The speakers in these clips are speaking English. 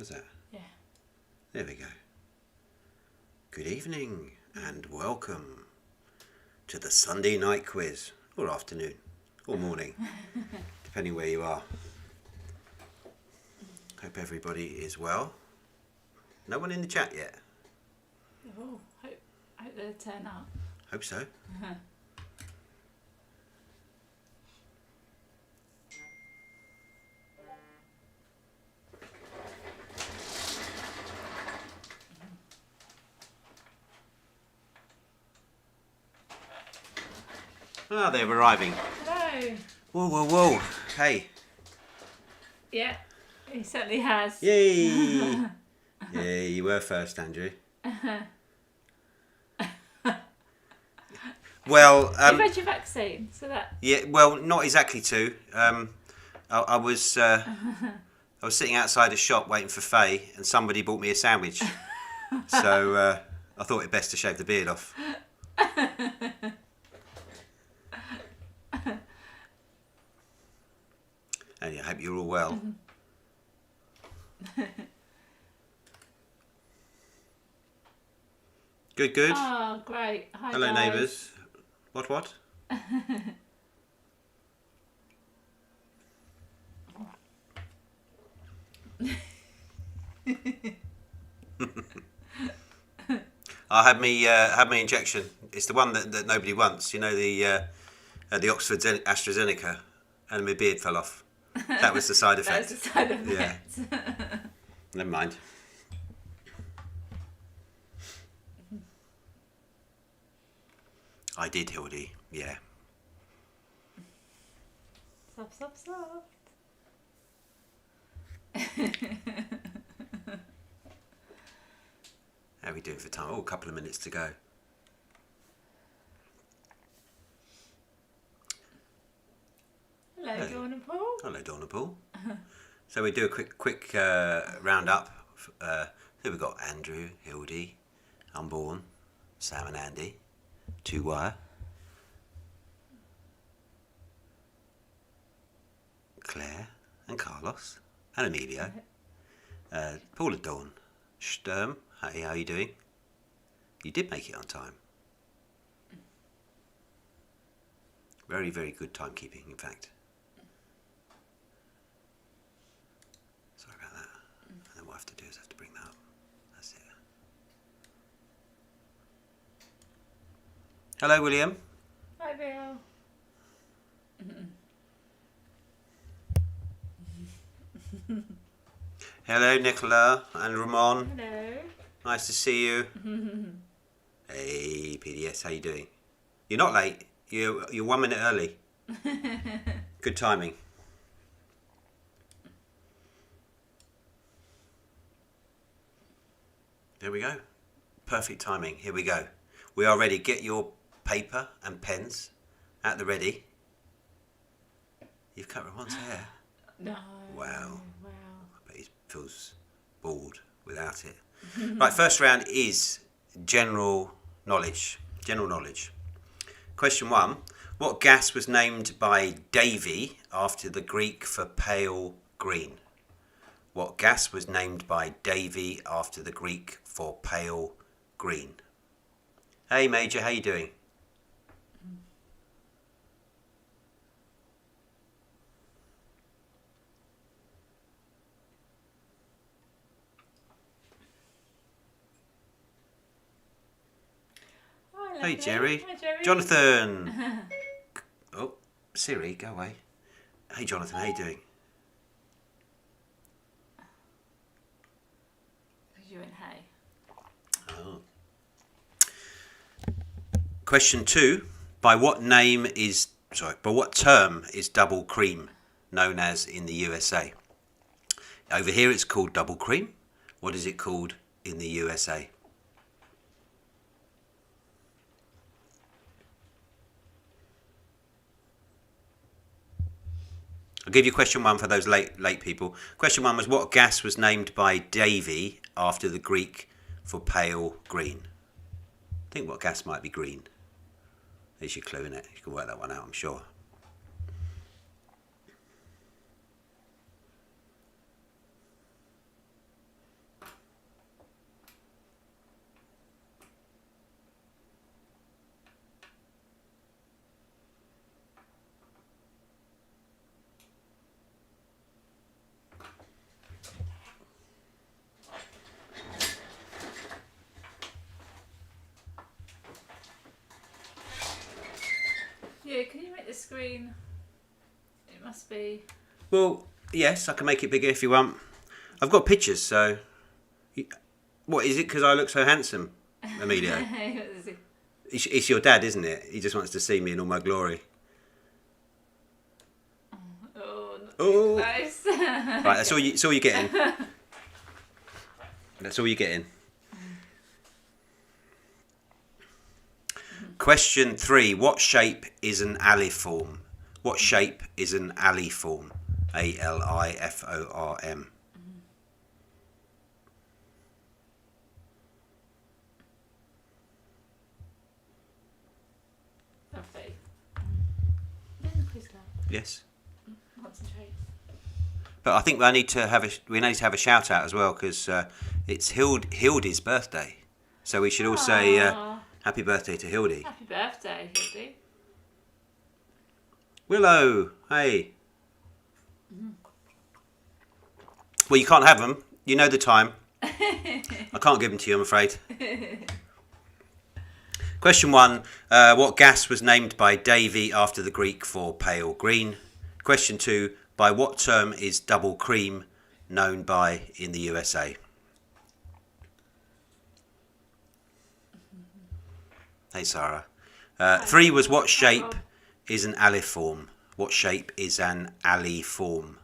was that? Yeah. There we go. Good evening and welcome to the Sunday night quiz, or afternoon, or morning, depending where you are. Hope everybody is well. No one in the chat yet? Oh, hope they'll turn up. Hope so. Ah, they're arriving. Hello. Whoa, whoa, whoa. Hey. Yeah, he certainly has. Yay. Yeah, you were first, Andrew. Well, You've had your vaccine, so that... yeah, well, not exactly two. I was sitting outside a shop waiting for Faye, and somebody bought me a sandwich. So I thought it best to shave the beard off. And I hope you're all well. Good, good. Oh, great. Hi, Hello, guys. neighbours. What? I had my injection. It's the one that nobody wants. You know, the Oxford AstraZeneca, and my beard fell off. That was the side effect. That was the side effect. Yeah. Never mind. I did, Hildy. Yeah. Soft. How are we doing for time? Oh, a couple of minutes to go. Hello, Dawn and Paul. Hello, Dawn and Paul. So we do a quick round up. Here we've got Andrew, Hildy, Unborn, Sam and Andy, Two Wire, Claire and Carlos and Emilio, Paul and Dawn, Sturm. Hey, how are you doing? You did make it on time. Very, very good timekeeping, in fact. Sorry about that. And then what I have to do is bring that up. That's it. Hello, William. Hi, Bill. Hello, Nicola and Ramon. Hello. Nice to see you. Hey, PDS, how you doing? You're not late. You're 1 minute early. Good timing. There we go. Perfect timing. Here we go. We are ready. Get your paper and pens at the ready. You've cut Ramon's hair. No. Wow. I bet he feels bored without it. Right, first round is general knowledge. Question 1. What gas was named by Davy after the Greek for pale green? What gas was named by Davy after the Greek for pale green? Hey Major, how you doing? Hey Jerry. Hi, Jerry. Jonathan. Oh, Siri, go away. Hey Jonathan, how you doing? You and hey. Oh. Question 2. By what term is double cream known as in the USA? Over here it's called double cream. What is it called in the USA? I'll give you question 1 for those late people. Question 1 was what gas was named by Davy after the Greek for pale green? Think what gas might be green. There's your clue, innit? You can work that one out, I'm sure. this screen? It must be. Well, yes, I can make it bigger if you want. I've got pictures, so... What, is it because I look so handsome, Emilio? What is it? It's your dad, isn't it? He just wants to see me in all my glory. Oh, not Oh. nice. Right, that's all you're getting. That's all you're getting. Question 3. What shape is an aliform? What shape is an aliform? ALIFORM. Lovely. Yes. Concentrate. But I think we need to have a shout out as well because it's Hildy's birthday, so we should all say happy birthday to Hildy. Happy birthday, Hildy. Willow, hey. Well, you can't have them. You know the time. I can't give them to you, I'm afraid. Question 1. What gas was named by Davy after the Greek for pale green? Question 2. By what term is double cream known by in the USA? Hey, Sarah. 3 was what shape is an aliform? What shape is an aliform?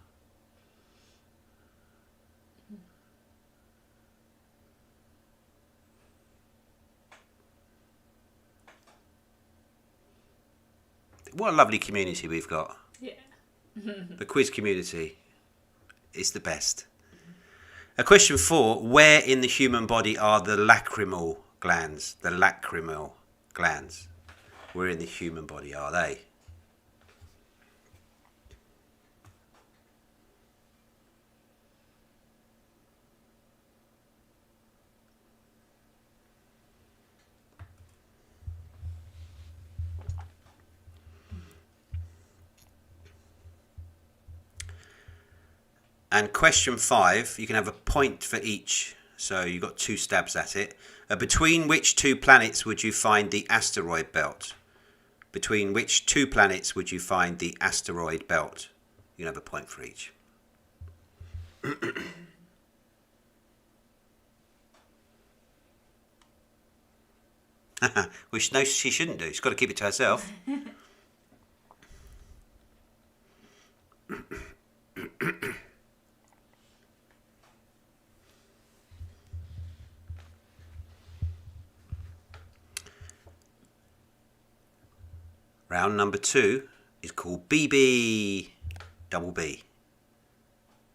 What a lovely community we've got. Yeah. The quiz community is the best. Question 4. Where in the human body are the lacrimal glands? The lacrimal glands. Where in the human body are they? And question 5, you can have a point for each, so you've got 2 stabs at it. Between which 2 planets would you find the asteroid belt? Between which 2 planets would you find the asteroid belt? You can have a point for each. Which no, she shouldn't do. She's got to keep it to herself. Round number 2 is called BB, double B.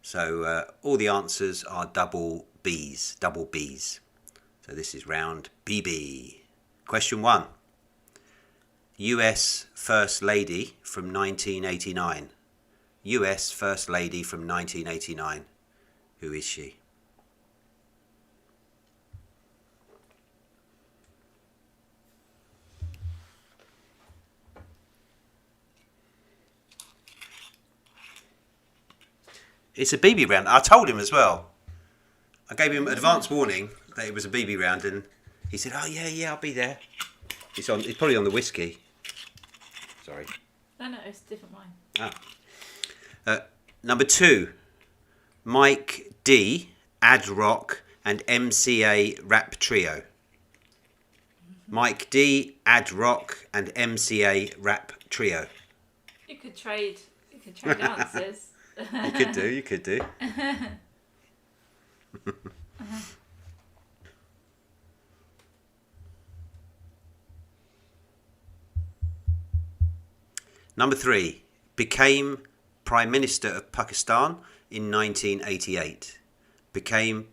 So all the answers are double B's. So this is round BB. Question 1. US First Lady from 1989. US First Lady from 1989. Who is she? It's a BB round. I told him as well. I gave him advance warning that it was a BB round, and he said, "Oh yeah, I'll be there." It's probably on the whiskey. Sorry. No, it's a different wine. Number 2, Mike D, Ad Rock, and MCA rap trio. Mike D, Ad Rock, and MCA rap trio. You could trade answers. You could do. Number 3, became Prime Minister of Pakistan in 1988. Became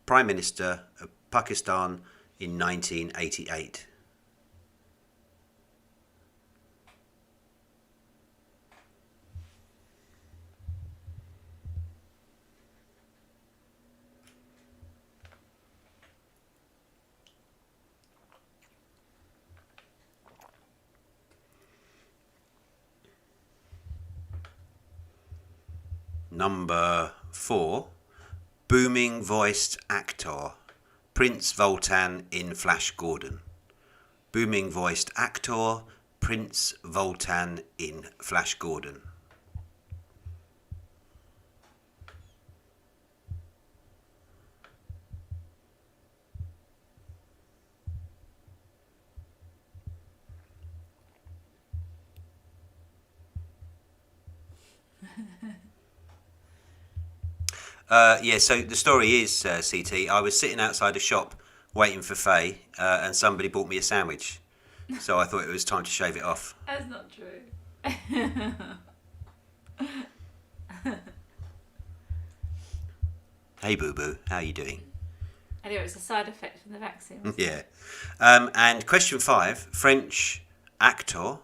Prime Minister of Pakistan in 1988. Number 4, booming voiced actor, Prince Voltan in Flash Gordon. Booming voiced actor, Prince Voltan in Flash Gordon? Yeah, so the story is, CT, I was sitting outside a shop waiting for Faye, and somebody bought me a sandwich. So I thought it was time to shave it off. That's not true. Hey, boo-boo, how are you doing? Anyway, it's a side effect from the vaccine. wasn't it? Yeah. And question 5, French actor,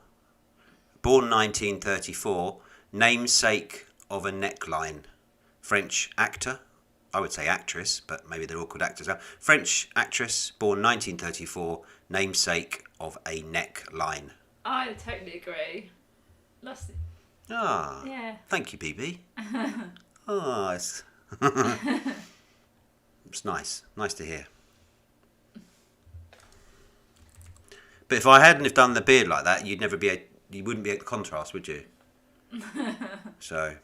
born 1934, namesake of a neckline. French actor, I would say actress, but maybe they're all called actors now. French actress, born 1934, namesake of a neckline. I totally agree. Lost it. Ah, Yeah. thank you, BB. Oh, it's it's nice to hear. But if I hadn't have done the beard like that, you wouldn't be at the contrast, would you? So.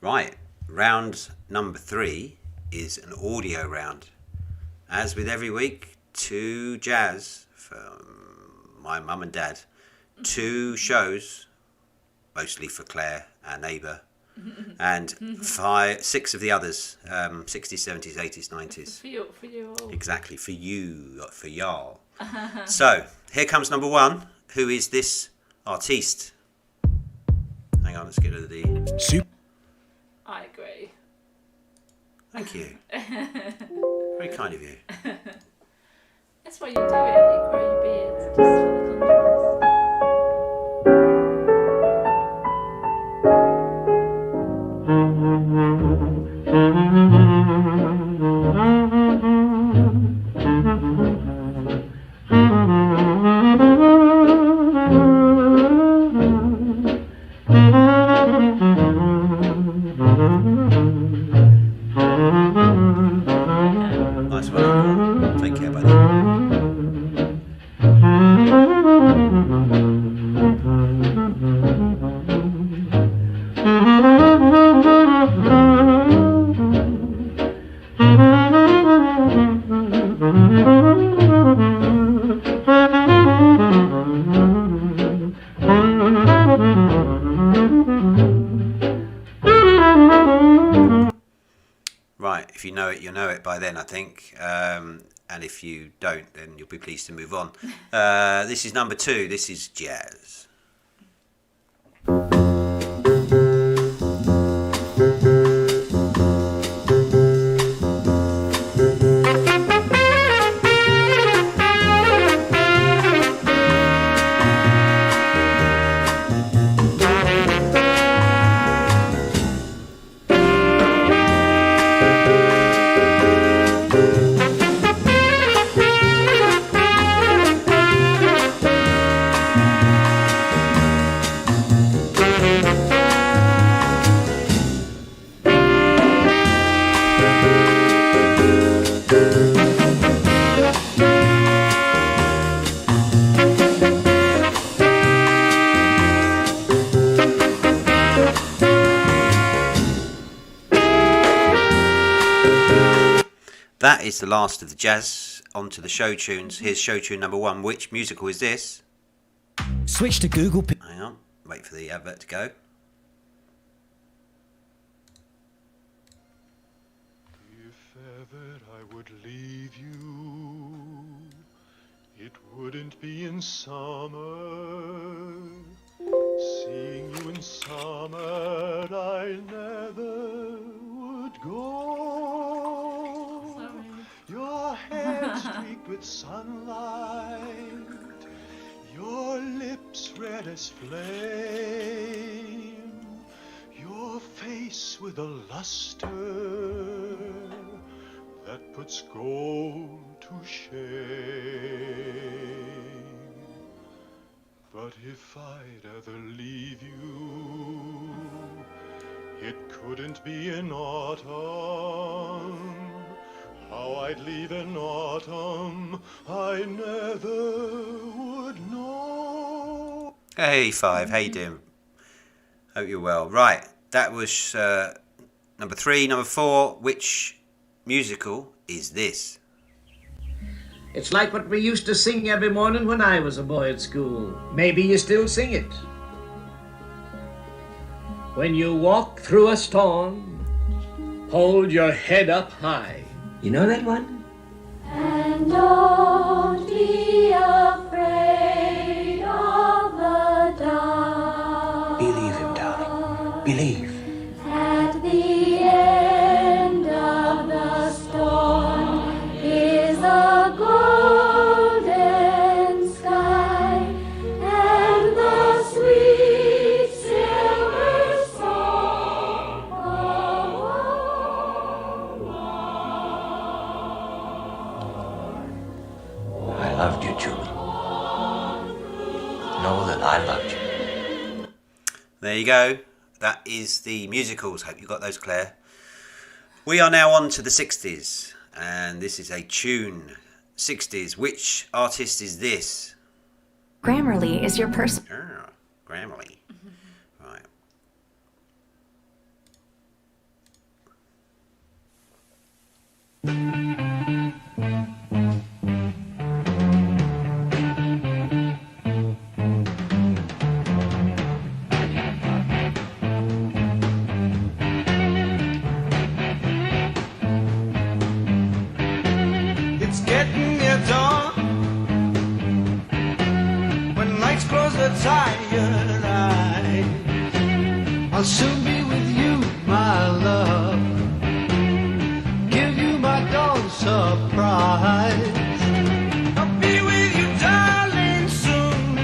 Right, round number 3 is an audio round. As with every week, 2 jazz from my mum and dad, 2 shows, mostly for Claire, our neighbour, and 6 of the others, 60s, 70s, 80s, 90s. For you all. Exactly, for you, for y'all. So, here comes number 1. Who is this artiste? Hang on, let's get rid of the... I agree. Thank you. Very kind of you. That's why you do it. You grow your beard just for the contrast. Nice one. Take care, buddy. Right, if you know it, you know it by then, I think. And if you don't, then you'll be pleased to move on. This is number 2. This is jazz. That is the last of the jazz. On to the show tunes. Here's show tune number 1. Which musical is this? Switch to Google. Hang on. Wait for the advert to go. If ever I would leave you, it wouldn't be in summer. Seeing you in summer, I never would go. Sorry. Your hair streaked with sunlight, your lips red as flame, your face with a luster that puts gold to shame. But if I'd ever leave you, it couldn't be in autumn. How I'd leave in autumn, I never would know. Hey, Five, how you doing? Hope you're well. Right, that was number 3. Number 4, which musical is this? It's like what we used to sing every morning when I was a boy at school. Maybe you still sing it. When you walk through a storm, hold your head up high. You know that one? And don't be afraid of the dark. Believe him, darling. Believe. At the end of the storm is a golden sky and the sweet silver song I loved you, Julie. Know that I loved you. There you go. That is the musicals. Hope you got those, Claire. We are now on to the 60s, and this is a tune. 60s. Which artist is this? Grammarly is your person. Ah, Grammarly. Right. It's getting near dawn. When nights close their tired eyes, I'll soon be with you, my love. Give you my dawn surprise. I'll be with you, darling, soon.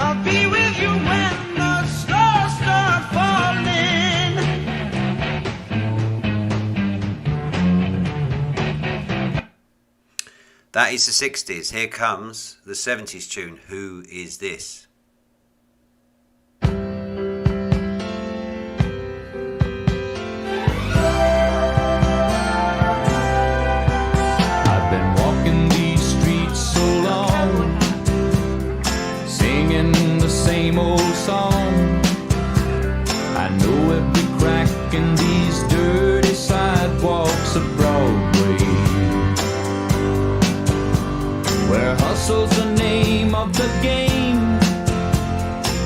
I'll be with you when the stars start falling. That is the 60s. Here comes the 70s tune. Who is this? I've been walking these streets so long, singing the same old song. I know every crack in these dirty sidewalks of Broadway, where hustle's the name of the game,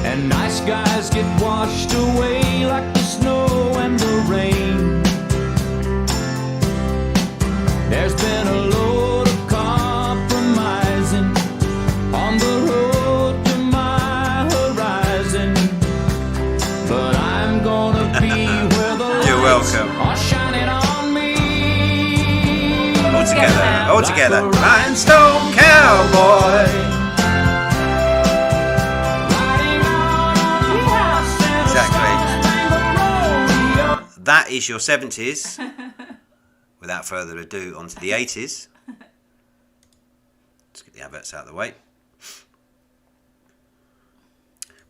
and nice guys get washed away like the snow and the rain. There's been a load of compromising on the road to my horizon, but I'm gonna be where the You're lights welcome. are shining on me. All together. All Like together. a Rhinestone Cowboy. riding on a horse in a Exactly. star-spangled rodeo. That is your 70s. Without further ado, on to the 80s. Let's get the adverts out of the way.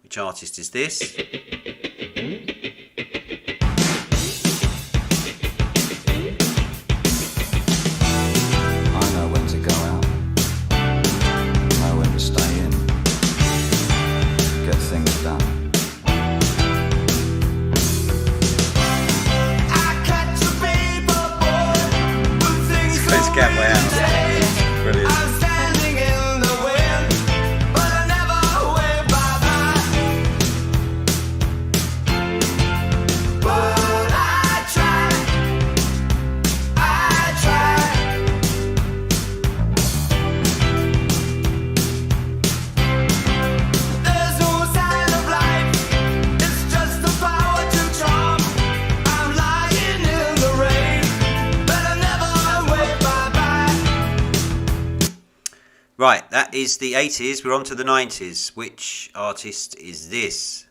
Which artist is this? I know when to go out, know when to stay in, get things done. Let's get way out. Brilliant. Right, that is the 80s. We're on to the 90s. Which artist is this?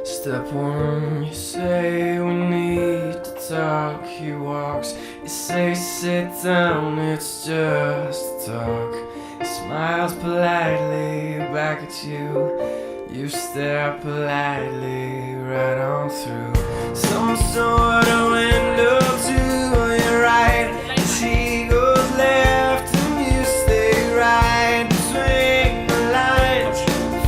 Step one, you say we need to talk, he walks. You say sit down, it's just talk. He smiles politely back at you. You stare politely right on through some sort of window to your right. She goes left and you stay right. Between the lines,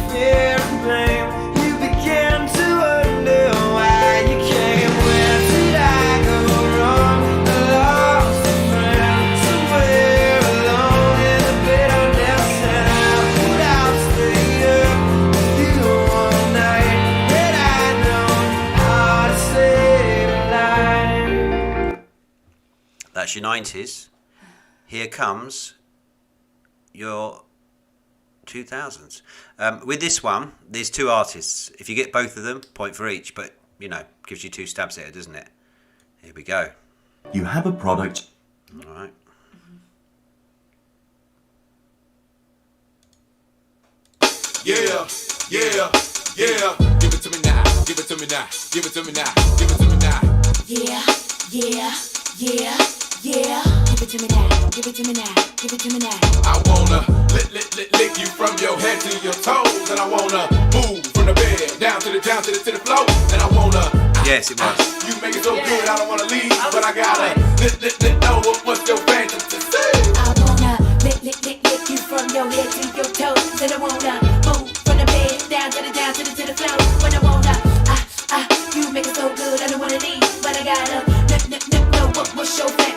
fear and blame. You begin to wonder why you came. Where did I go wrong? I lost a friend somewhere alone in the bitterness, and I put out straight up with you all night. But I know how to save a life. That's your 90s. Here comes your 2000s. With this one, there's two artists. If you get both of them, point for each, but, you know, gives you two stabs at it, doesn't it? Here we go. You have a product. All right. Yeah, yeah, yeah. Give it to me now. Give it to me now. Give it to me now. Give it to me now. Yeah, yeah, yeah, yeah. Give it to me now. Give it to me now. Give it to me now. I wanna lick you from your head to your toes, and I wanna move from the bed down to the floor, and I wanna. Yes, it was. You make it so good, I don't wanna leave, but I gotta know what's your fantasy. I wanna lick you from your head to your toes, and I wanna move from the bed down to the floor. When I wanna, you make it so good, I don't wanna leave, but I gotta know what's your fantasy.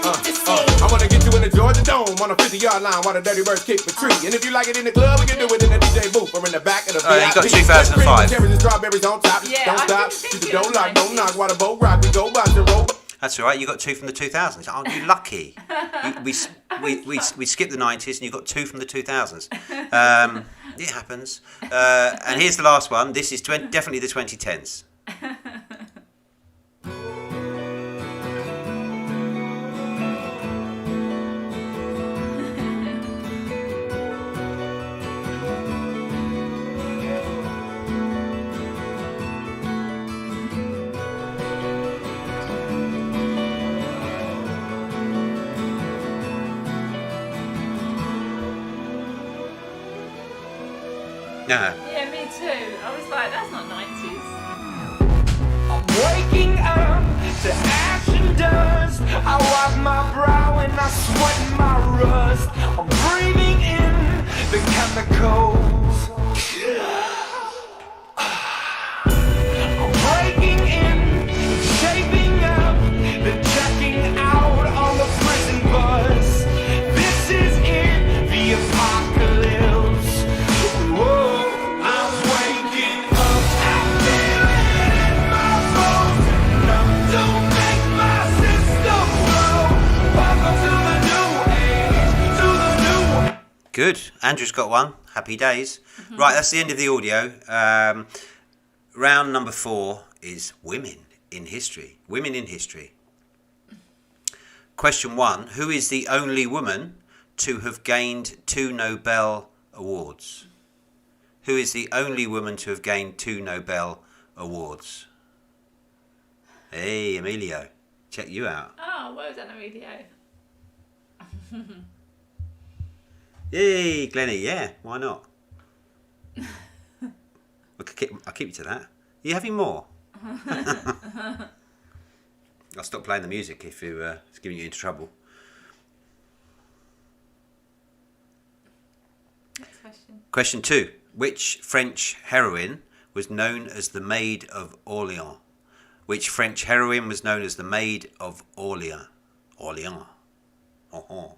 I wanna get you in the Georgia Dome on a 50-yard line while the Dirty Birds kick the tree. And if you like it in the club, we can do it in the DJ booth or in the back of the Oh, you got 2005. And strawberries on top. Don't stop. You don't lock, don't knock. While the boat rock, we go by the road. That's all right. You got two from the 2000s. Aren't you lucky? We skipped the 90s and you got two from the 2000s. It happens. And here's the last one. This is definitely the 2010s. Yeah, me too. I was like, that's not 90s. I'm waking up to ash and dust. I wipe my brow and I sweat my rust. I'm breathing in the chemicals. I'm breaking in, shaping up, then checking out on the prison bus. This is it, the apocalypse. Whoa, I'm waking up. I feel it in my bones. Enough to make my system blow. Welcome to the new age, to the new. Good. Andrew's got one. Happy days. Right, that's the end of the audio. Round number 4 is women in history. Women in history. Question 1. Who is the only woman to have gained 2 Nobel Awards? Who is the only woman to have gained 2 Nobel Awards? Hey, Emilio. Check you out. Oh, well done, Emilio. Yay, Glennie. Yeah, why not? I'll keep you to that. Are you having more? I'll stop playing the music if it's giving you into trouble. Next question. Question 2. Which French heroine was known as the Maid of Orleans? Which French heroine was known as the Maid of Orleans? Orleans. Oh.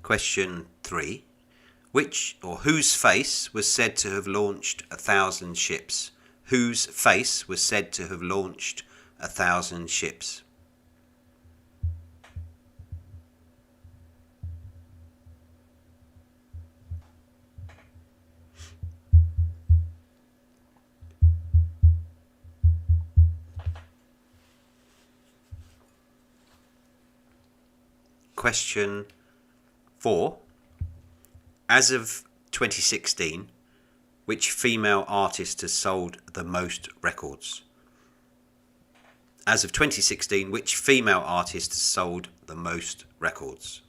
Question 3. Which or whose face was said to have launched 1,000 ships? Whose face was said to have launched 1,000 ships? Question 4. As of 2016, which female artist has sold the most records? As of 2016, which female artist has sold the most records?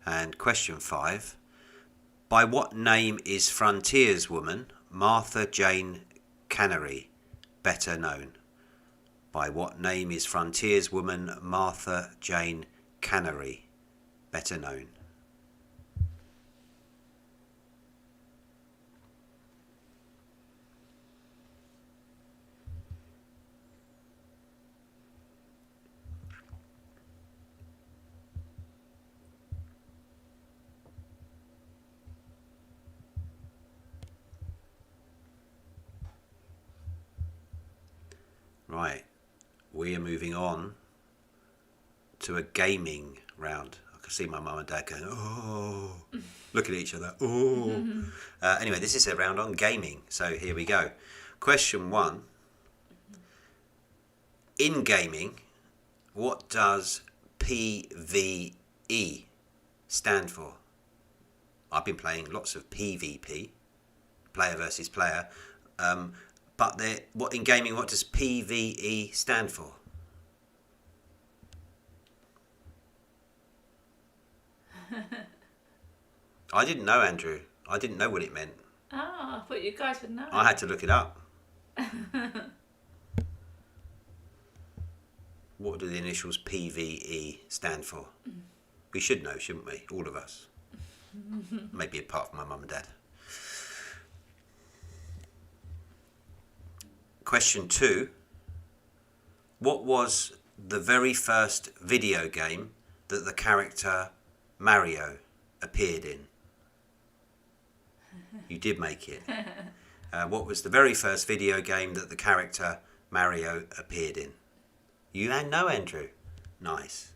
And question 5. By what name is frontierswoman Martha Jane Canary better known? By what name is frontierswoman Martha Jane Canary better known? Right, we are moving on to a gaming round. I can see my mum and dad going, oh, looking at each other, oh. Anyway, this is a round on gaming, so here we go. Question 1. In gaming, what does PvE stand for? I've been playing lots of PvP, player versus player, but in gaming, what does PvE stand for? I didn't know, Andrew. I didn't know what it meant. Oh, I thought you guys would know. I had to look it up. What do the initials PvE stand for? We should know, shouldn't we? All of us. Maybe apart from my mum and dad. Question 2. What was the very first video game that the character Mario appeared in? You did make it. What was the very first video game that the character Mario appeared in? You know, Andrew. Nice.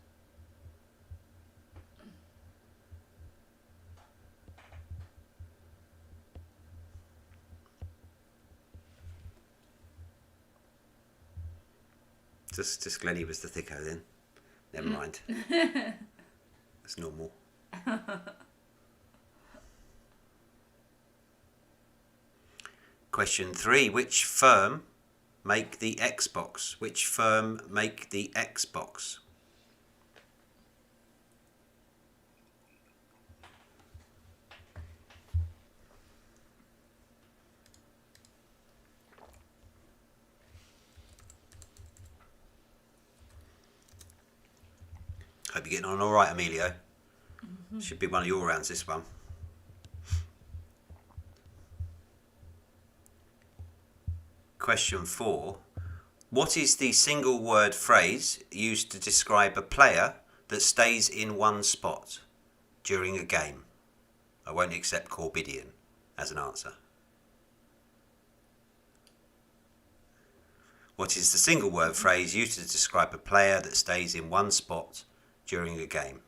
Just Glennie was the thicko then. Never mind. It's normal. Question 3. Which firm make the Xbox? Which firm make the Xbox? Hope you're getting on all right, Emilio. Should be one of your rounds, this one. Question 4. What is the single word phrase used to describe a player that stays in one spot during a game? I won't accept Corbidian as an answer. What is the single word phrase used to describe a player that stays in one spot during a game?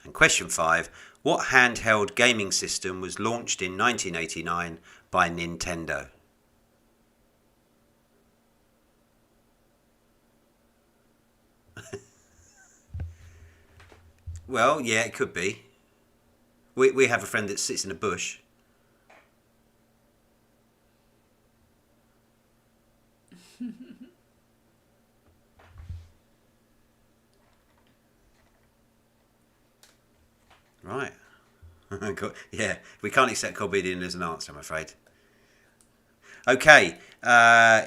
And question 5. What handheld gaming system was launched in 1989 by Nintendo? Well, yeah, it could be. We have a friend that sits in a bush. Right. Yeah, we can't accept Corbidian as an answer, I'm afraid. Okay,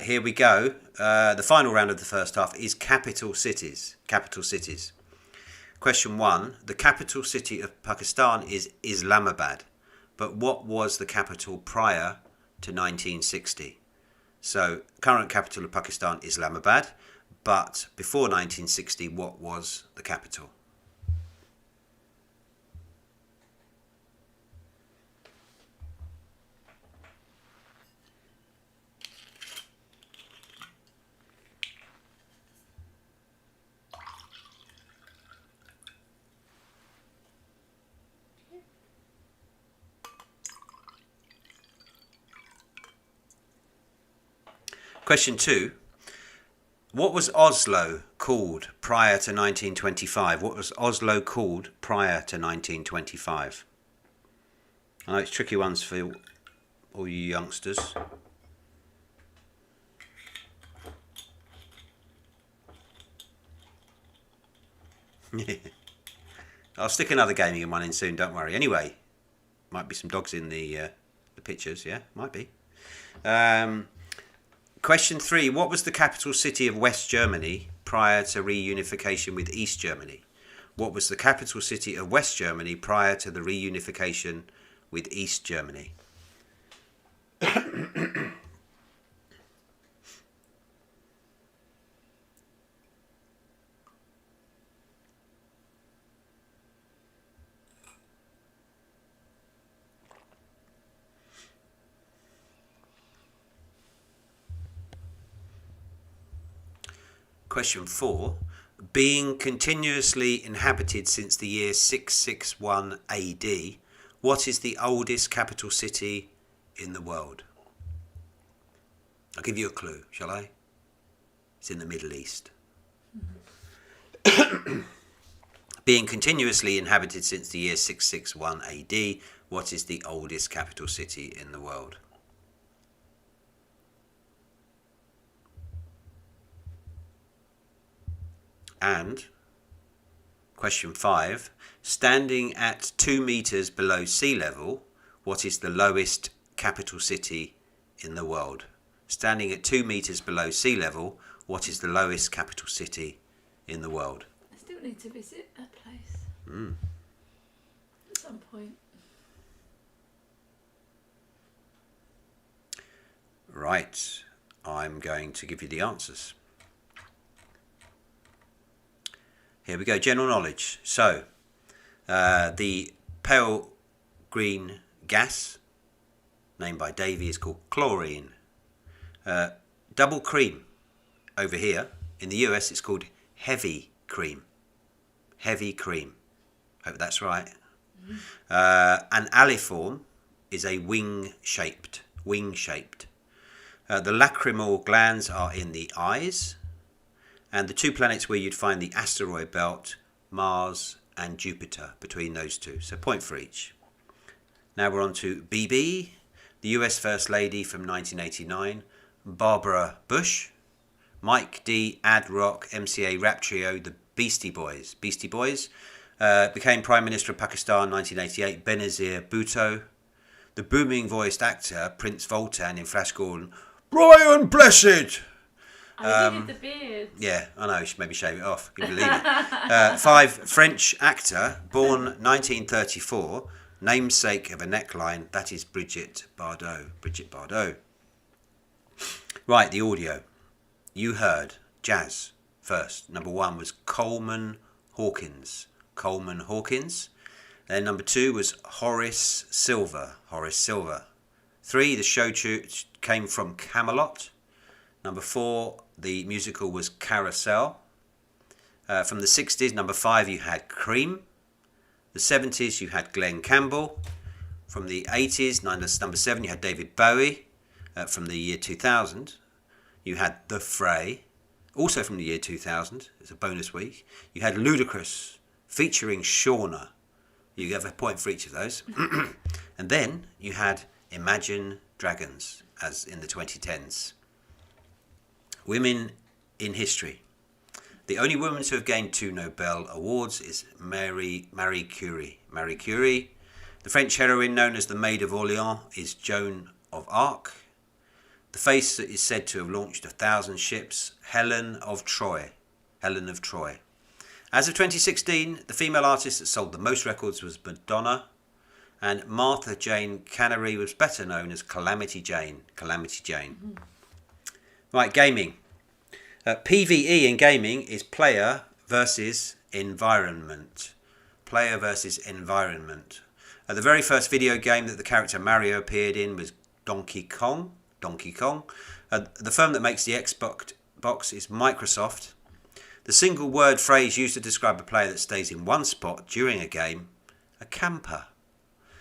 here we go. The final round of the first half is capital cities. Capital cities. Question 1. The capital city of Pakistan is Islamabad, but what was the capital prior to 1960? So, current capital of Pakistan, Islamabad, but before 1960, what was the capital? Question 2. What was Oslo called prior to 1925? What was Oslo called prior to 1925? I know it's tricky ones for all you youngsters. I'll stick another gaming one in soon, don't worry. Anyway, might be some dogs in the pictures, yeah, might be. Question 3. What was the capital city of West Germany prior to reunification with East Germany? What was the capital city of West Germany prior to the reunification with East Germany? Question 4. Being continuously inhabited since the year 661 AD, what is the oldest capital city in the world? I'll give you a clue, shall I? It's in the Middle East. Being continuously inhabited since the year 661 AD, what is the oldest capital city in the world? And question 5, standing at 2 meters below sea level, what is the lowest capital city in the world? Standing at 2 meters below sea level, what is the lowest capital city in the world? I still need to visit that place at some point. Right, I'm going to give you the answers. Here we go, general knowledge. So, the pale green gas, named by Davy, is called chlorine. Double cream, over here, in the US, it's called heavy cream. Heavy cream. Hope that's right. An aliform is a wing-shaped. The lacrimal glands are in the eyes. And the 2 planets where you'd find the asteroid belt, Mars and Jupiter, between those 2. So point for each. Now we're on to BB, the US First Lady from 1989, Barbara Bush, Mike D, Ad Rock, MCA Rap Trio, the Beastie Boys. Beastie Boys became Prime Minister of Pakistan 1988, Benazir Bhutto, the booming voiced actor Prince Voltan in Flash Gordon, Brian Blessed. I needed the beard. Yeah, I know, you should maybe shave it off. Can you believe it? 5, French actor, born 1934, namesake of a neckline, that is Brigitte Bardot. Brigitte Bardot. Right, the audio. You heard jazz first. Number 1 was Coleman Hawkins. Coleman Hawkins. Then number 2 was Horace Silver. Horace Silver. 3, the show came from Camelot. Number 4, the musical was Carousel. From the 60s, number 5, you had Cream. The 70s, you had Glenn Campbell. From the 80s, number 7, you had David Bowie. From the year 2000, you had The Fray. Also from the year 2000, it's a bonus week. You had Ludacris featuring Shauna. You have a point for each of those. And then you had Imagine Dragons, as in the 2010s. Women in history. The only woman to have gained 2 Nobel Awards is Marie Curie. Marie Curie. The French heroine known as the Maid of Orleans is Joan of Arc. The face that is said to have launched 1,000 ships, Helen of Troy. Helen of Troy. As of 2016, the female artist that sold the most records was Madonna, and Martha Jane Canary was better known as Calamity Jane. Calamity Jane. Right, gaming. PvE in gaming is player versus environment. Player versus environment. The very first video game that the character Mario appeared in was Donkey Kong. The firm that makes the Xbox is Microsoft. The single word phrase used to describe a player that stays in one spot during a game, a camper.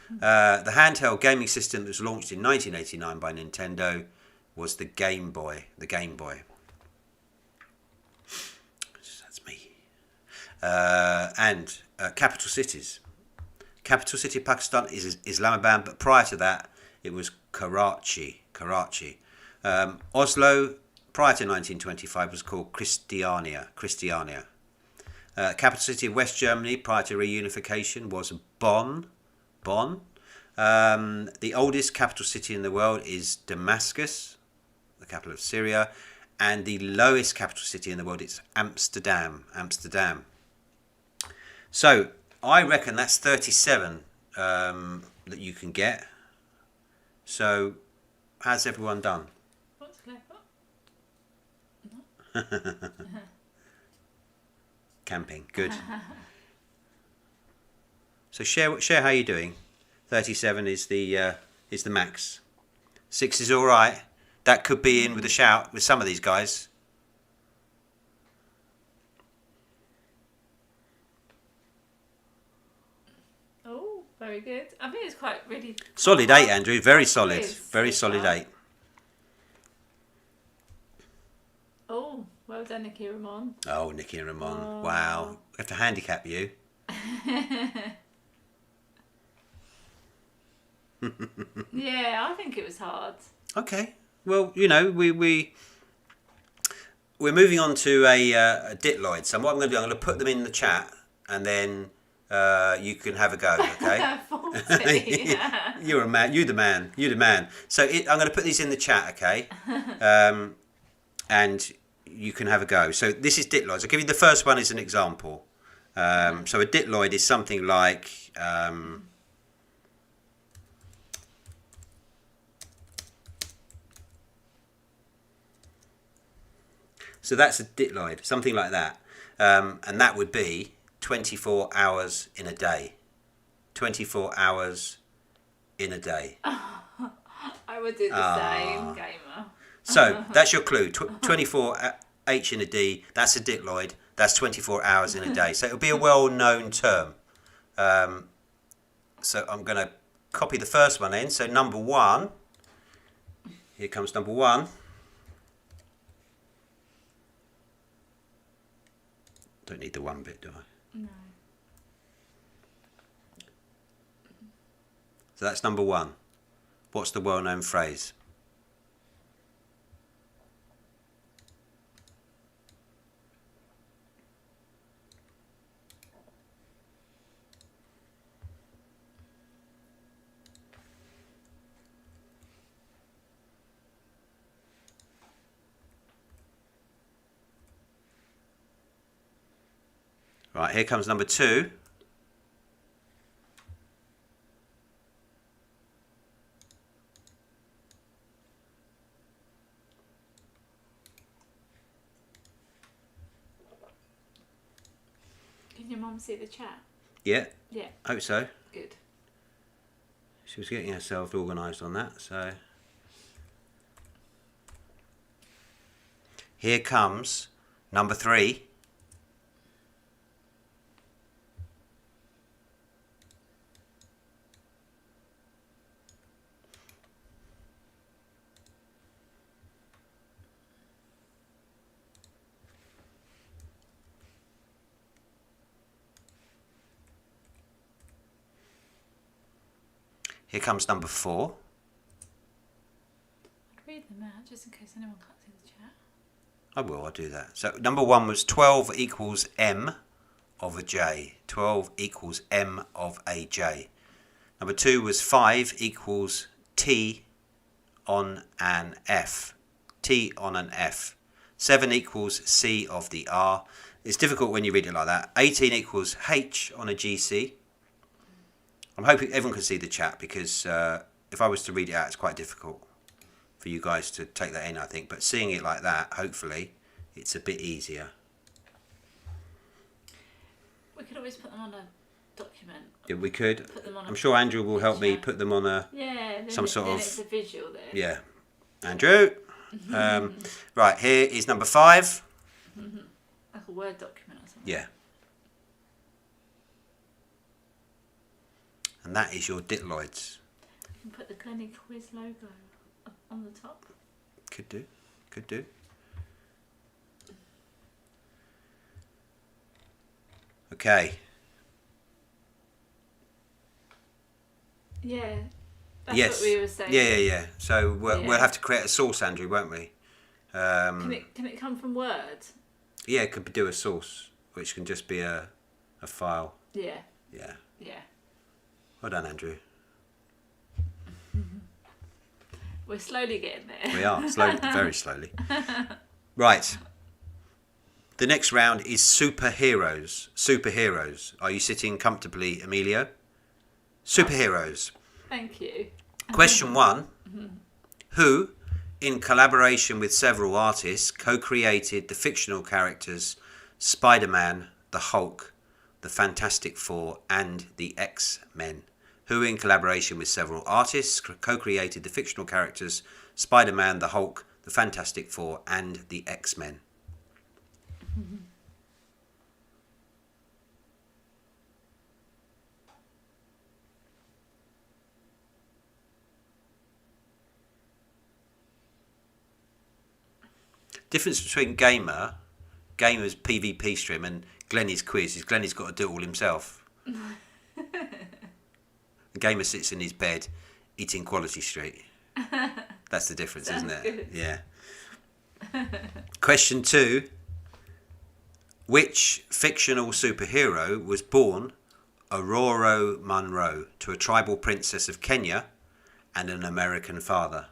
The handheld gaming system that was launched in 1989 by Nintendo was the Game Boy. That's me. And capital cities. Capital city of Pakistan is Islamabad, but prior to that, it was Karachi. Oslo, prior to 1925, was called Christiania. Capital city of West Germany, prior to reunification, was Bonn. The oldest capital city in the world is Damascus, the capital of Syria, and the lowest capital city in the world is Amsterdam. So I reckon that's 37 that you can get. So how's everyone done? What's clever? Camping, good. So share how you're doing. 37 is the max. 6 is all right. That could be in with a shout with some of these guys. Oh, very good. I think it's quite really Solid 8, Andrew. Very solid. It is. Very solid 8. Oh, well done, Nikki and Ramon. Oh, Nikki and Ramon. Oh. Wow. We have to handicap you. Yeah, I think it was hard. Okay. Well, you know, we're moving on to a Ditloid. So what I'm going to do, I'm going to put them in the chat, and then you can have a go. Okay. 40. You're a man. You're the man. So I'm going to put these in the chat. Okay. And you can have a go. So this is Ditloids. I'll give you the first one as an example. So a Ditloid is something like. So that's a Ditloid, something like that. And that would be 24 hours in a day. 24 hours in a day. I would do the same, gamer. So that's your clue. 24 H in a D, that's a Ditloid. That's 24 hours in a day. So it'll be a well-known term. So I'm going to copy the first one in. So number 1. Here comes number 1. Don't need the 1 bit, do I? No. So that's number 1. What's the well-known phrase? Right, here comes number 2. Can your mum see the chat? Yeah. Yeah. Hope so. Good. She was getting herself organised on that, so. Here comes number 3. Here comes number 4. I'd read them out just in case anyone can't see the chat. I'll do that. So number 1 was 12 equals M of a J. 12 equals M of a J. Number 2 was 5 equals T on an F. T on an F. 7 equals C of the R. It's difficult when you read it like that. 18 equals H on a GC. I'm hoping everyone can see the chat because if I was to read it out, it's quite difficult for you guys to take that in, I think. But seeing it like that, hopefully, it's a bit easier. We could always put them on a document. Yeah, we could. Put them on I'm sure Andrew will help me picture. put them on a Yeah, some sort then of. it's a visual there. Yeah, Andrew. Right, here is number 5. Like a Word document or something. Yeah. And that is your Ditloids. You can put the Glennie quiz logo up on the top. Could do. Could do. Okay. Yeah. That's Yes. what we were saying. Yeah. So we'll have to create a source, Andrew, won't we? Can it come from Word? Yeah, it could do a source, which can just be a file. Yeah. Yeah. Yeah. Well done, Andrew. We're slowly getting there. We are, slowly, very slowly. Right. The next round is superheroes. Superheroes. Are you sitting comfortably, Emilio? Superheroes. Thank you. Question 1. Who, in collaboration with several artists, co-created the fictional characters Spider-Man, the Hulk, the Fantastic Four, and the X-Men? Who, in collaboration with several artists, co-created the fictional characters Spider-Man, the Hulk, the Fantastic Four, and the X-Men? Difference between gamer's PvP stream and Glennie's quiz is Glennie's got to do it all himself. The gamer sits in his bed eating Quality Street. That's the difference, isn't it? Good. Yeah. Question 2. Which fictional superhero was born Aurora Monroe to a tribal princess of Kenya and an American father?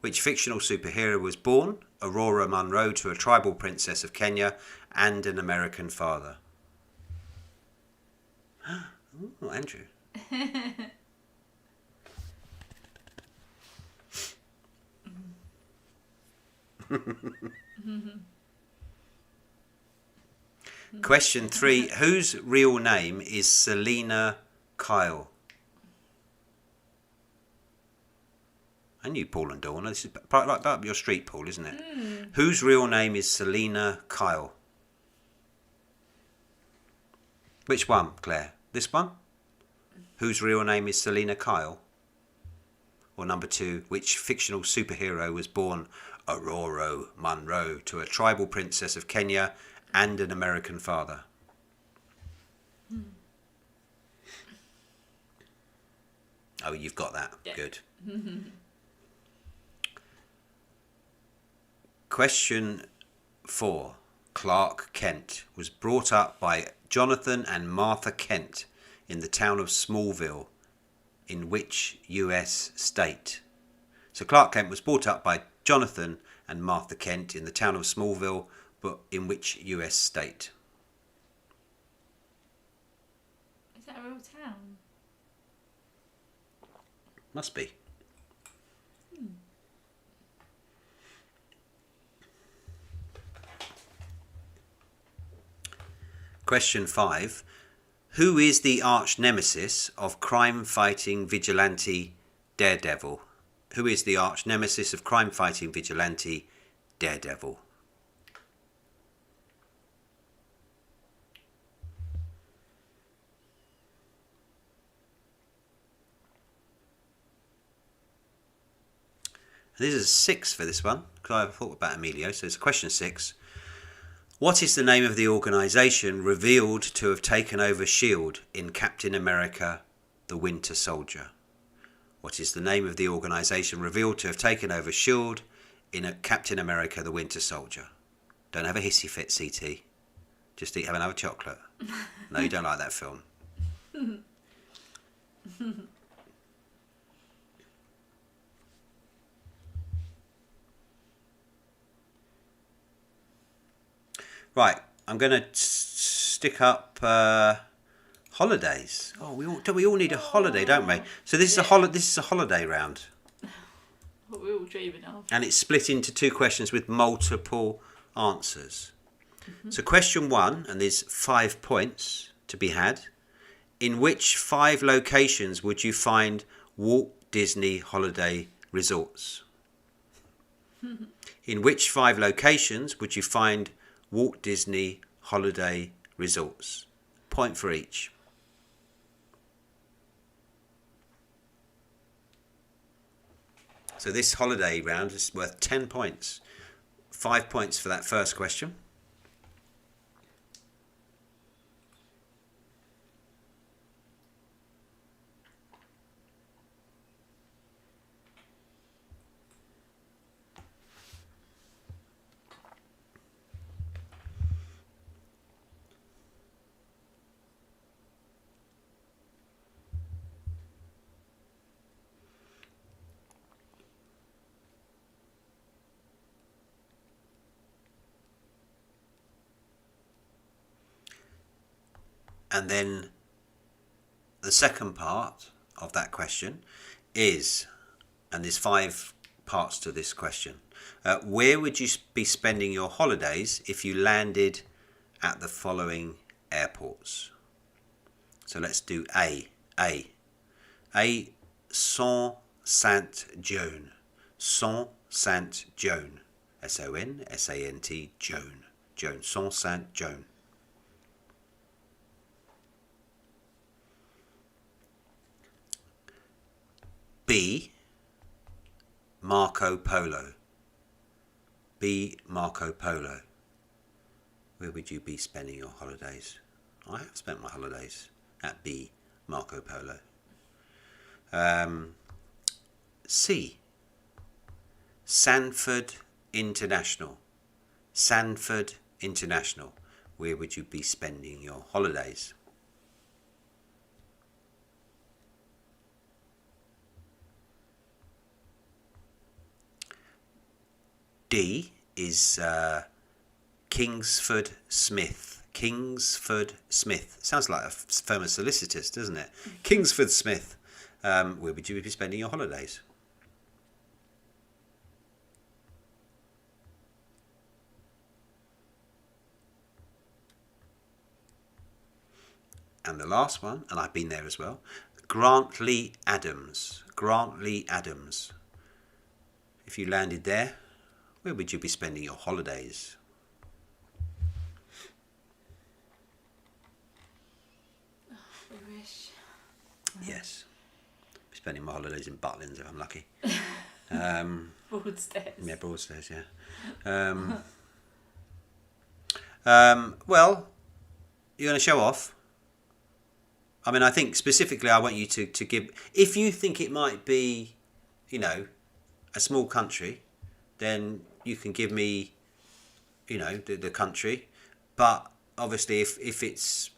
Which fictional superhero was born Aurora Monroe to a tribal princess of Kenya and an American father? Oh, Andrew. Question 3. Whose real name is Selena Kyle? And you, Paul and Dawn. This is right up your street, Paul, isn't it? Whose real name is Selena Kyle? Which one, Claire? This one? Whose real name is Selena Kyle? Or number 2, which fictional superhero was born Aurora Monroe to a tribal princess of Kenya and an American father? Oh, you've got that. Yeah. Good. Question 4. Clark Kent was brought up by Jonathan and Martha Kent in the town of Smallville, in which US state? So Clark Kent was brought up by Jonathan and Martha Kent in the town of Smallville, but in which US state? Is that a real town? Must be. Question 5. Who is the arch nemesis of crime-fighting vigilante Daredevil? Who is the arch nemesis of crime-fighting vigilante Daredevil? This is a 6 for this one, because I thought about Emilio, so it's question 6. What is the name of the organisation revealed to have taken over S.H.I.E.L.D. in Captain America, the Winter Soldier? What is the name of the organisation revealed to have taken over S.H.I.E.L.D. in Captain America, the Winter Soldier? Don't have a hissy fit, CT. Just have another chocolate. No, you don't like that film. Right, I'm going to stick up holidays. Oh, we all need a holiday, don't we? So this is a holiday round. What we're all dreaming of. And it's split into 2 questions with multiple answers. So question 1, and there's 5 points to be had. In which 5 locations would you find Walt Disney Holiday Resorts? In which 5 locations would you find Walt Disney Holiday Resorts? Point for each. So this holiday round is worth 10 points. 5 points for that first question. And then the second part of that question is, and there's 5 parts to this question, where would you be spending your holidays if you landed at the following airports? So let's do A. Saint-Joan. Saint-Joan. S-O-N-S-A-N-T, Joan. Saint-Joan. B. Marco Polo. B. Marco Polo. Where would you be spending your holidays? I have spent my holidays at B. Marco Polo. C. Sanford International. Sanford International. Where would you be spending your holidays? D is Kingsford Smith. Kingsford Smith. Sounds like a firm of solicitors, doesn't it? Kingsford Smith. Where would you be spending your holidays? And the last one, and I've been there as well, Grantley Adams. Grantley Adams. If you landed there, where would you be spending your holidays? Oh, we wish. Yes. Be spending my holidays in Butlins if I'm lucky. Broadstairs. Yeah, Broadstairs, yeah. Well, you're going to show off. I mean, I think specifically I want you to give... If you think it might be, you know, a small country, then you can give me, you know, the country. But obviously, if it's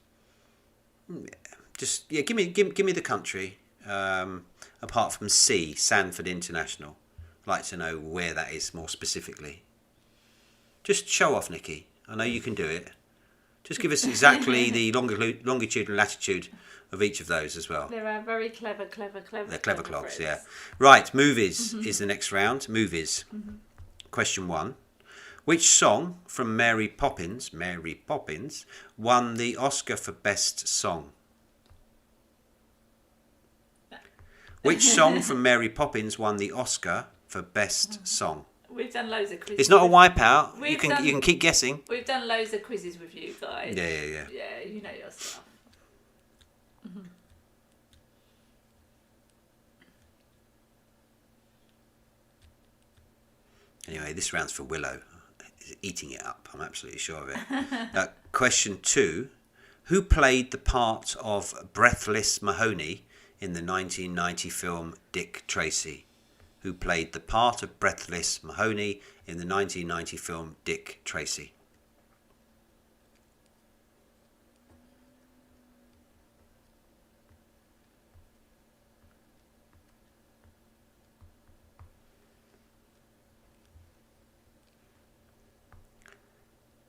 just give me the country. Apart from C, Sanford International, I'd like to know where that is more specifically. Just show off, Nikki. I know you can do it. Just give us exactly the longitude and latitude of each of those as well. There are very clever. They're clever clocks, yeah. Right, movies is the next round. Movies. Question 1. Which song from Mary Poppins won the Oscar for Best Song? Which song from Mary Poppins won the Oscar for Best Song? We've done loads of quizzes. It's not a wipeout. You can keep guessing. We've done loads of quizzes with you guys. Yeah. Yeah, you know your stuff. Anyway, this round's for Willow. He's eating it up. I'm absolutely sure of it. Question 2. Who played the part of Breathless Mahoney in the 1990 film Dick Tracy? Who played the part of Breathless Mahoney in the 1990 film Dick Tracy?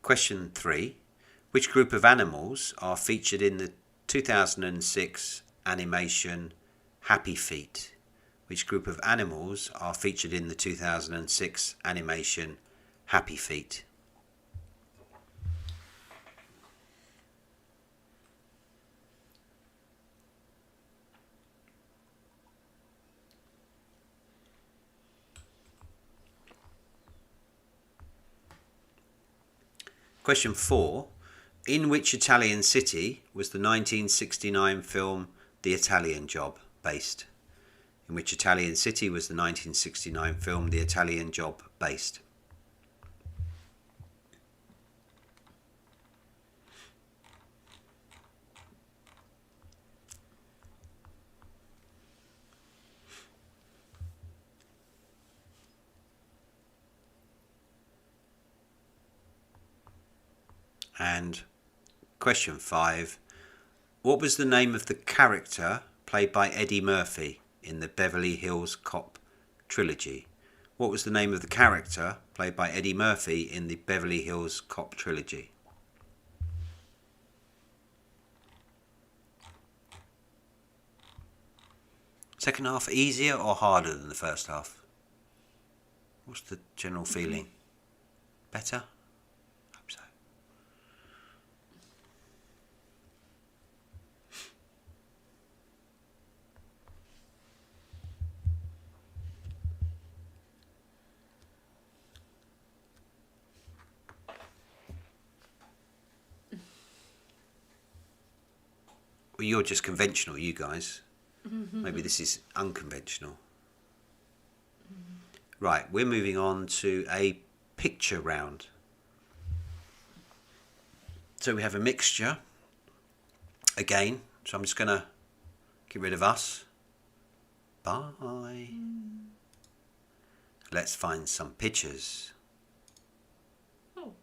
Question 3. Which group of animals are featured in the 2006 animation Happy Feet? Which group of animals are featured in the 2006 animation Happy Feet? Question 4. In which Italian city was the 1969 film The Italian Job based? In which Italian city was the 1969 film The Italian Job based? And question 5. What was the name of the character played by Eddie Murphy in the Beverly Hills Cop trilogy? What was the name of the character played by Eddie Murphy in the Beverly Hills Cop trilogy? Second half easier or harder than the first half? What's the general feeling? Better? Hope so. Well, you're just conventional, you guys. Maybe this is unconventional. Right, we're moving on to a picture round. So we have a mixture again. So I'm just going to get rid of us. Bye. Let's find some pictures. Oh.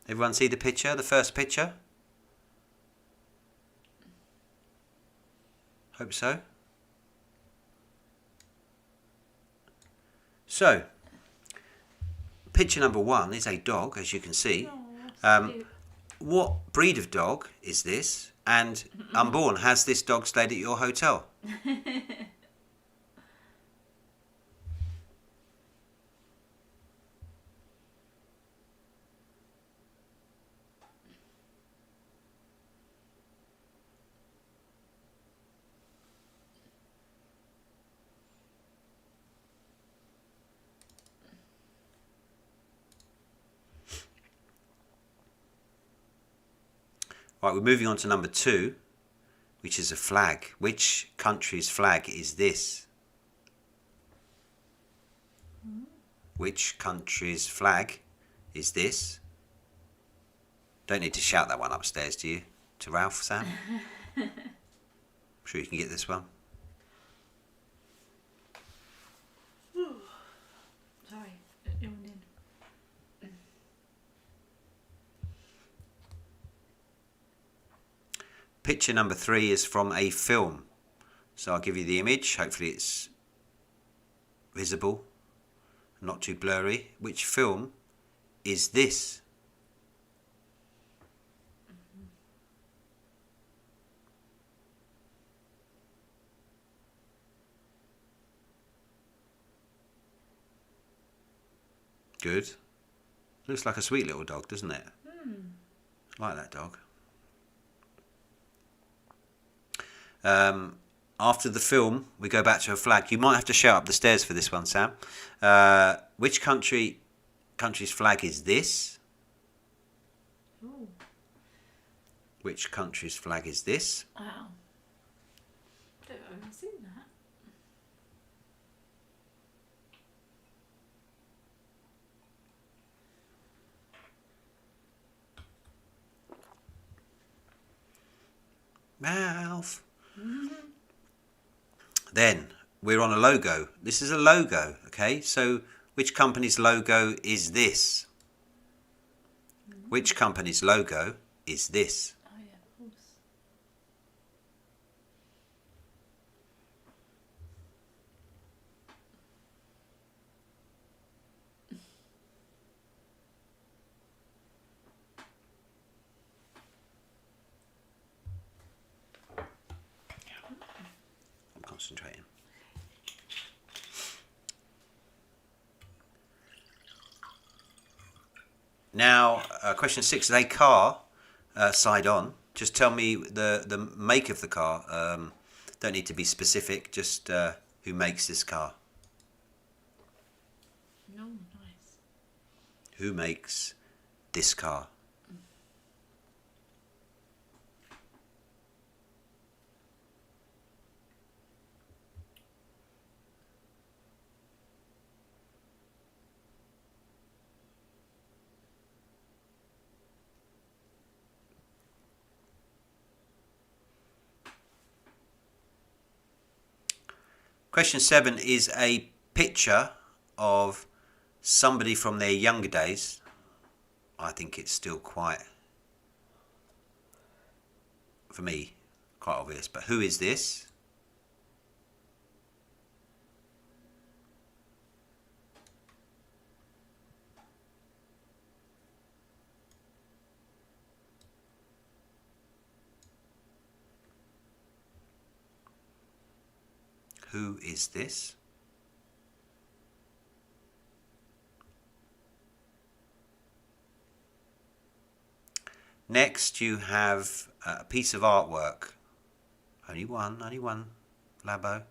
Everyone see the picture, the first picture? Hope so. So, picture number 1 is a dog, as you can see. What breed of dog is this? And Unborn, has this dog stayed at your hotel? Right, we're moving on to number 2, which is a flag. Which country's flag is this? Which country's flag is this? Don't need to shout that one upstairs, do you? To Ralph, Sam? I'm sure you can get this one. Sorry, it yawned in. Picture number 3 is from a film. So I'll give you the image. Hopefully it's visible, not too blurry. Which film is this? Good. Looks like a sweet little dog, doesn't it? I like that dog. After the film, we go back to a flag. You might have to shout up the stairs for this one, Sam. Which country's flag is this? Ooh. Which country's flag is this? Wow. Don't know, I've seen that. Ralph. Then we're on a logo. This is a logo, okay? So which company's logo is this? Which company's logo is this? Oh yeah, of course. I'm concentrating. Now, question 6 is a car side on. Just tell me the make of the car. Don't need to be specific, just who makes this car. No, nice. Who makes this car? Question 7 is a picture of somebody from their younger days. I think it's still quite, for me, quite obvious. But who is this? Who is this? Next, you have a piece of artwork. Only one, Labo.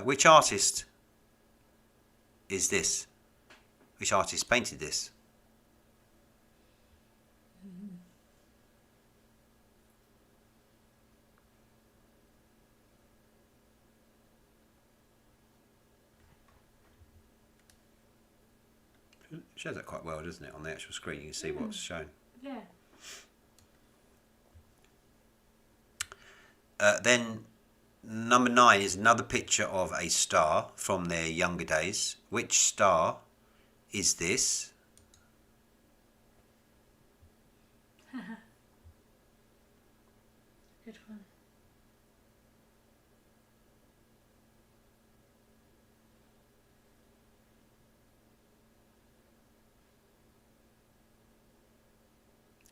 Which artist is this? Which artist painted this? It shows that quite well, doesn't it? On the actual screen, you can see what's shown. Yeah. Then number 9 is another picture of a star from their younger days. Which star is this? Good one.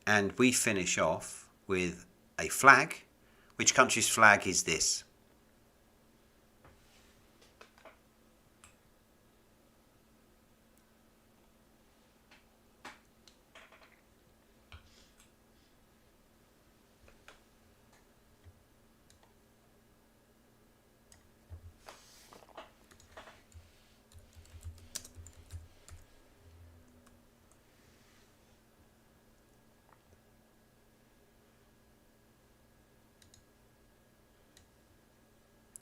And we finish off with a flag. Which country's flag is this?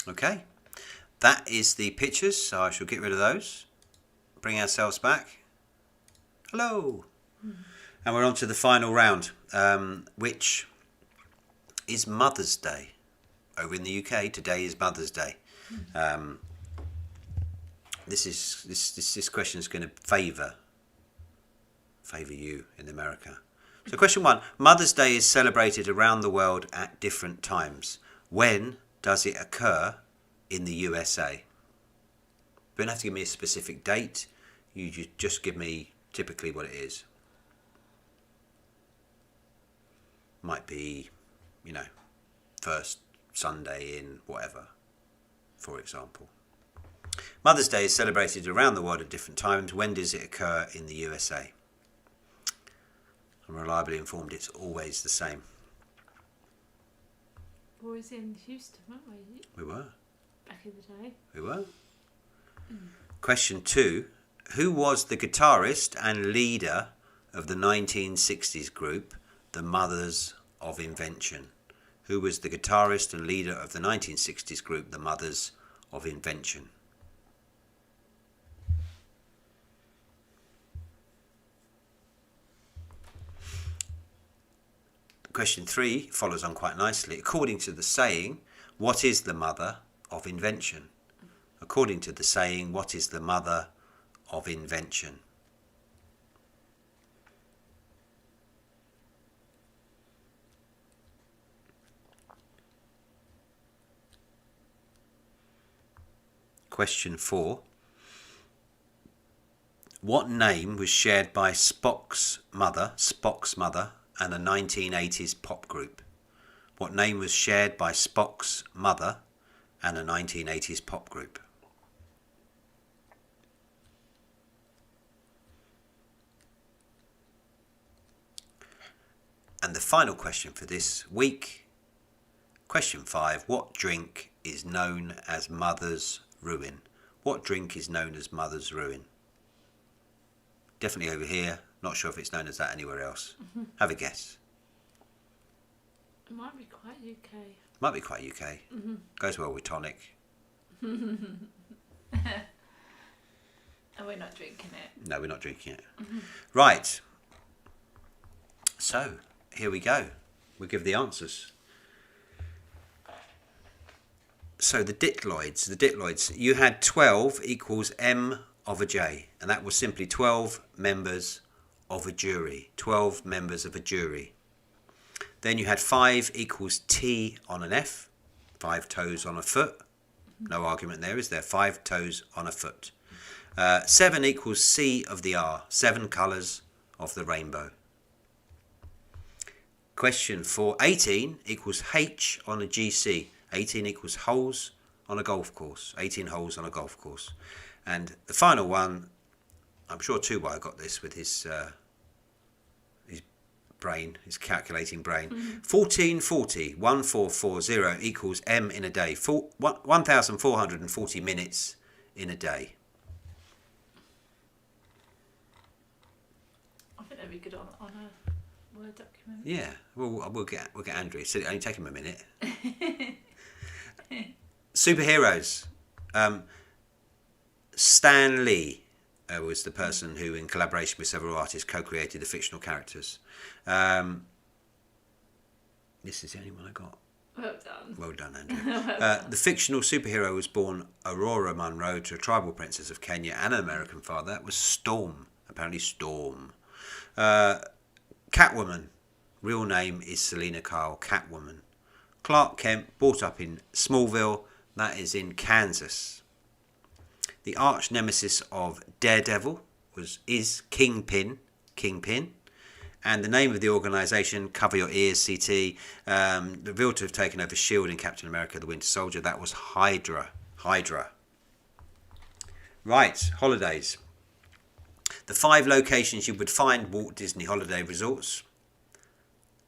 Okay, that is the pictures, so I shall get rid of those. Bring ourselves back. Hello! And we're on to the final round, which is Mother's Day. Over in the UK, today is Mother's Day. This question is going to favour you in America. So question 1, Mother's Day is celebrated around the world at different times. When does it occur in the USA? You don't have to give me a specific date. You just give me typically what it is. Might be, first Sunday in whatever, for example. Mother's Day is celebrated around the world at different times. When does it occur in the USA? I'm reliably informed it's always the same. We were in Houston, weren't we? We were. Back in the day. We were. Question 2. Who was the guitarist and leader of the 1960s group, the Mothers of Invention? Who was the guitarist and leader of the 1960s group, the Mothers of Invention? Question 3 follows on quite nicely. According to the saying, what is the mother of invention? According to the saying, what is the mother of invention? Question 4. What name was shared by Spock's mother, and a 1980s pop group? What name was shared by Spock's mother and a 1980s pop group? And the final question for this week, question 5. What drink is known as Mother's Ruin? What drink is known as Mother's Ruin? Definitely over here. Not sure if it's known as that anywhere else. Have a guess. It might be quite UK. Might be quite UK. Goes well with tonic. And we're not drinking it. No, we're not drinking it. Right. So, here we go. We'll give the answers. So the diploids, you had 12 equals M of a J, and that was simply 12 members of a jury. 12 members of a jury. Then you had 5 equals T on an F, 5 toes on a foot. No argument there, is there? 5 toes on a foot. 7 equals C of the R, 7 colours of the rainbow. Question 4, 18 equals H on a GC. 18 equals holes on a golf course. 18 holes on a golf course. And the final one, I'm sure Tubai got this with his brain, his calculating brain. 1440, 1440 equals M in a day. 1,440 minutes in a day. I think that'd be good on a Word document. Yeah, well, we'll get Andrew. So only take him a minute. Superheroes. Stan Lee was the person who, in collaboration with several artists, co-created the fictional characters. This is the only one I got. Well done. Well done, Andrew. The fictional superhero was born Aurora Monroe to a tribal princess of Kenya and an American father. That was Storm. Apparently Storm. Catwoman. Real name is Selena Kyle. Catwoman. Clark Kent, brought up in Smallville. That is in Kansas. The arch nemesis of Daredevil is Kingpin. And the name of the organisation, cover your ears, CT, revealed to have taken over S.H.I.E.L.D. in Captain America, the Winter Soldier. That was Hydra. Right, holidays. The 5 locations you would find Walt Disney Holiday Resorts.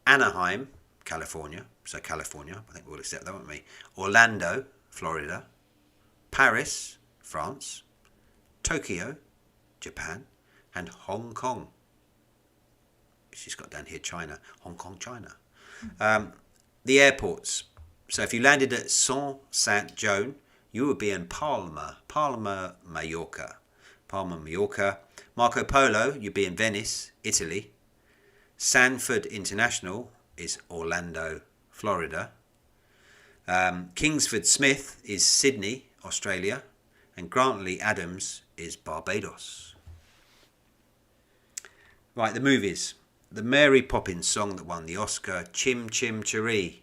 Anaheim, California. So California, I think we'll accept that, won't we? Orlando, Florida. Paris, France. Tokyo, Japan. And Hong Kong. She's got down here China. Hong Kong, China. The airports. So if you landed at Saint-Jean, you would be in Palma, Mallorca. Marco Polo, you'd be in Venice, Italy. Sanford International is Orlando, Florida. Kingsford Smith is Sydney, Australia. And Grantley Adams is Barbados. Right, the movies. The Mary Poppins song that won the Oscar, Chim Chim Cheree.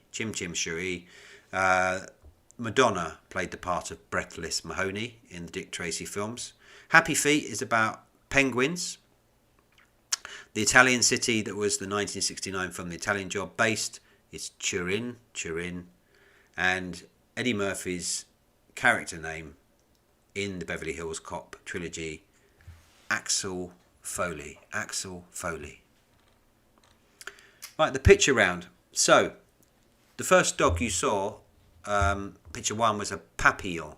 Madonna played the part of Breathless Mahoney in the Dick Tracy films. Happy Feet is about penguins. The Italian city that was the 1969 film The Italian Job based is Turin. And Eddie Murphy's character name in the Beverly Hills Cop trilogy, Axel Foley. Right, the picture round. So, the first dog you saw, picture 1 was a papillon.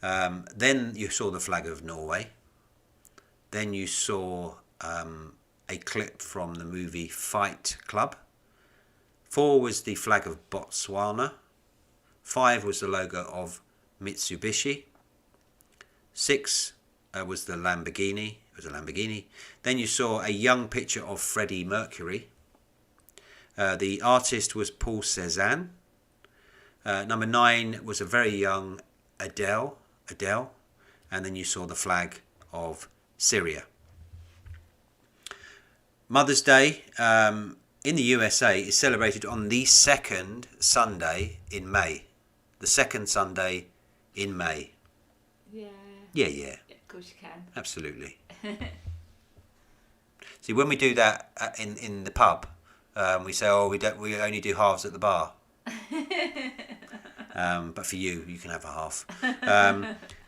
Then you saw the flag of Norway. Then you saw a clip from the movie Fight Club. 4 was the flag of Botswana. 5 was the logo of Mitsubishi. 6 was the Lamborghini. It was a Lamborghini. Then you saw a young picture of Freddie Mercury. The artist was Paul Cézanne. Number 9 was a very young Adele. And then you saw the flag of Syria. Mother's Day in the USA is celebrated on the second Sunday in May. The second Sunday in May. Yeah. Yeah. Of course you can. Absolutely. See, when we do that in the pub, we say, we only do halves at the bar. But for you can have a half.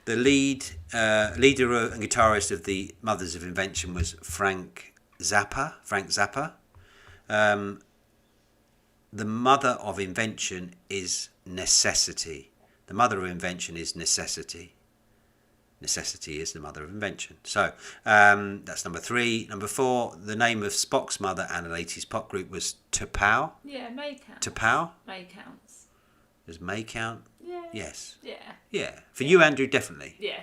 The leader and guitarist of the Mothers of Invention was Frank Zappa. The mother of invention is necessity. necessity is the mother of invention. So that's number 3. Number 4, the name of Spock's mother and an 80s pop group was T'Pau. Yeah, May counts. T'Pau? May counts. Does May count? Yeah. Yes. Yeah. Yeah. For you, Andrew, definitely. Yeah.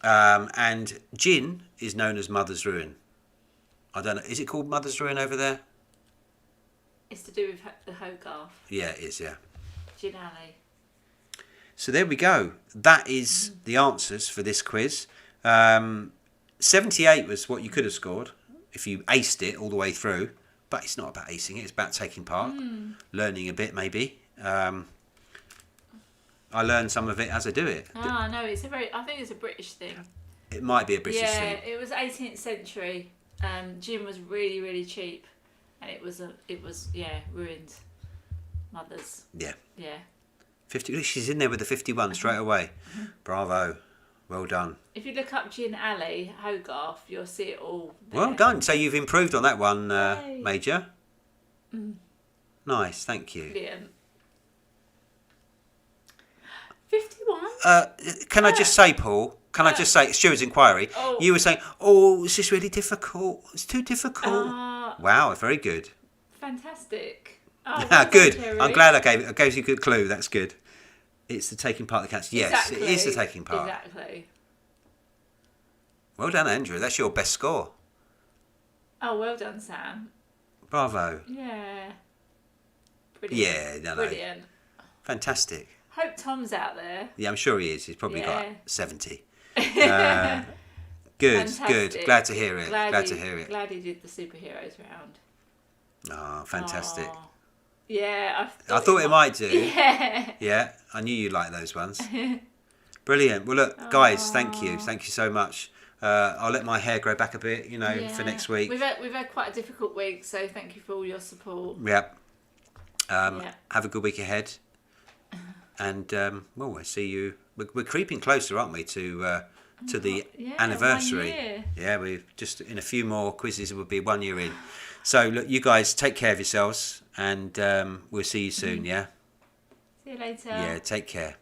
And Gin is known as Mother's Ruin. I don't know. Is it called Mother's Ruin over there? It's to do with the Hogarth. Yeah, it is, yeah. Gin Alley. So there we go. That is the answers for this quiz. 78 was what you could have scored if you aced it all the way through. But it's not about acing it. It's about taking part, learning a bit maybe. I learn some of it as I do it. Ah, no, I think it's a British thing. It might be a British thing. Yeah, it was 18th century. Gin was really, really cheap, and it was ruined mothers. Yeah. Yeah. 50. She's in there with the 51 straight away. Bravo. Well done. If you look up Gin Alley, Hogarth, you'll see it all there. Well done. So you've improved on that one, Yay. Major. Nice. Thank you. Brilliant. 51? Can I just say, Paul? Can I just say, Stuart's inquiry? Oh. You were saying, "Oh, is this really difficult? It's too difficult." Ah. Wow, very good. Fantastic. Oh, well Good. done, Terry. I'm glad I gave you a good clue. That's good. It's the taking part that counts. Yes, Exactly. it is the taking part. Exactly. Well done, Andrew. That's your best score. Oh, well done, Sam. Bravo. Yeah. Brilliant. Yeah, no. Brilliant. Fantastic. Hope Tom's out there. Yeah, I'm sure he is. He's probably got Yeah. 70. Good, good. Fantastic. Glad to hear it. Glad to hear it. Glad he did the superheroes round. Oh, fantastic. Oh. Yeah, I thought it might do. Yeah. Yeah, I knew you'd like those ones. Brilliant. Well, look, guys, thank you. Thank you so much. I'll let my hair grow back a bit, for Yeah. next week. We've had quite a difficult week, so thank you for all your support. Yeah. Yeah. Have a good week ahead. And, we'll see you. We're creeping closer, aren't we, to the anniversary. 1 year. Yeah, we've just, in a few more quizzes, we'll be 1 year in. So, look, you guys take care of yourselves, and we'll see you soon, yeah? See you later. Yeah, take care.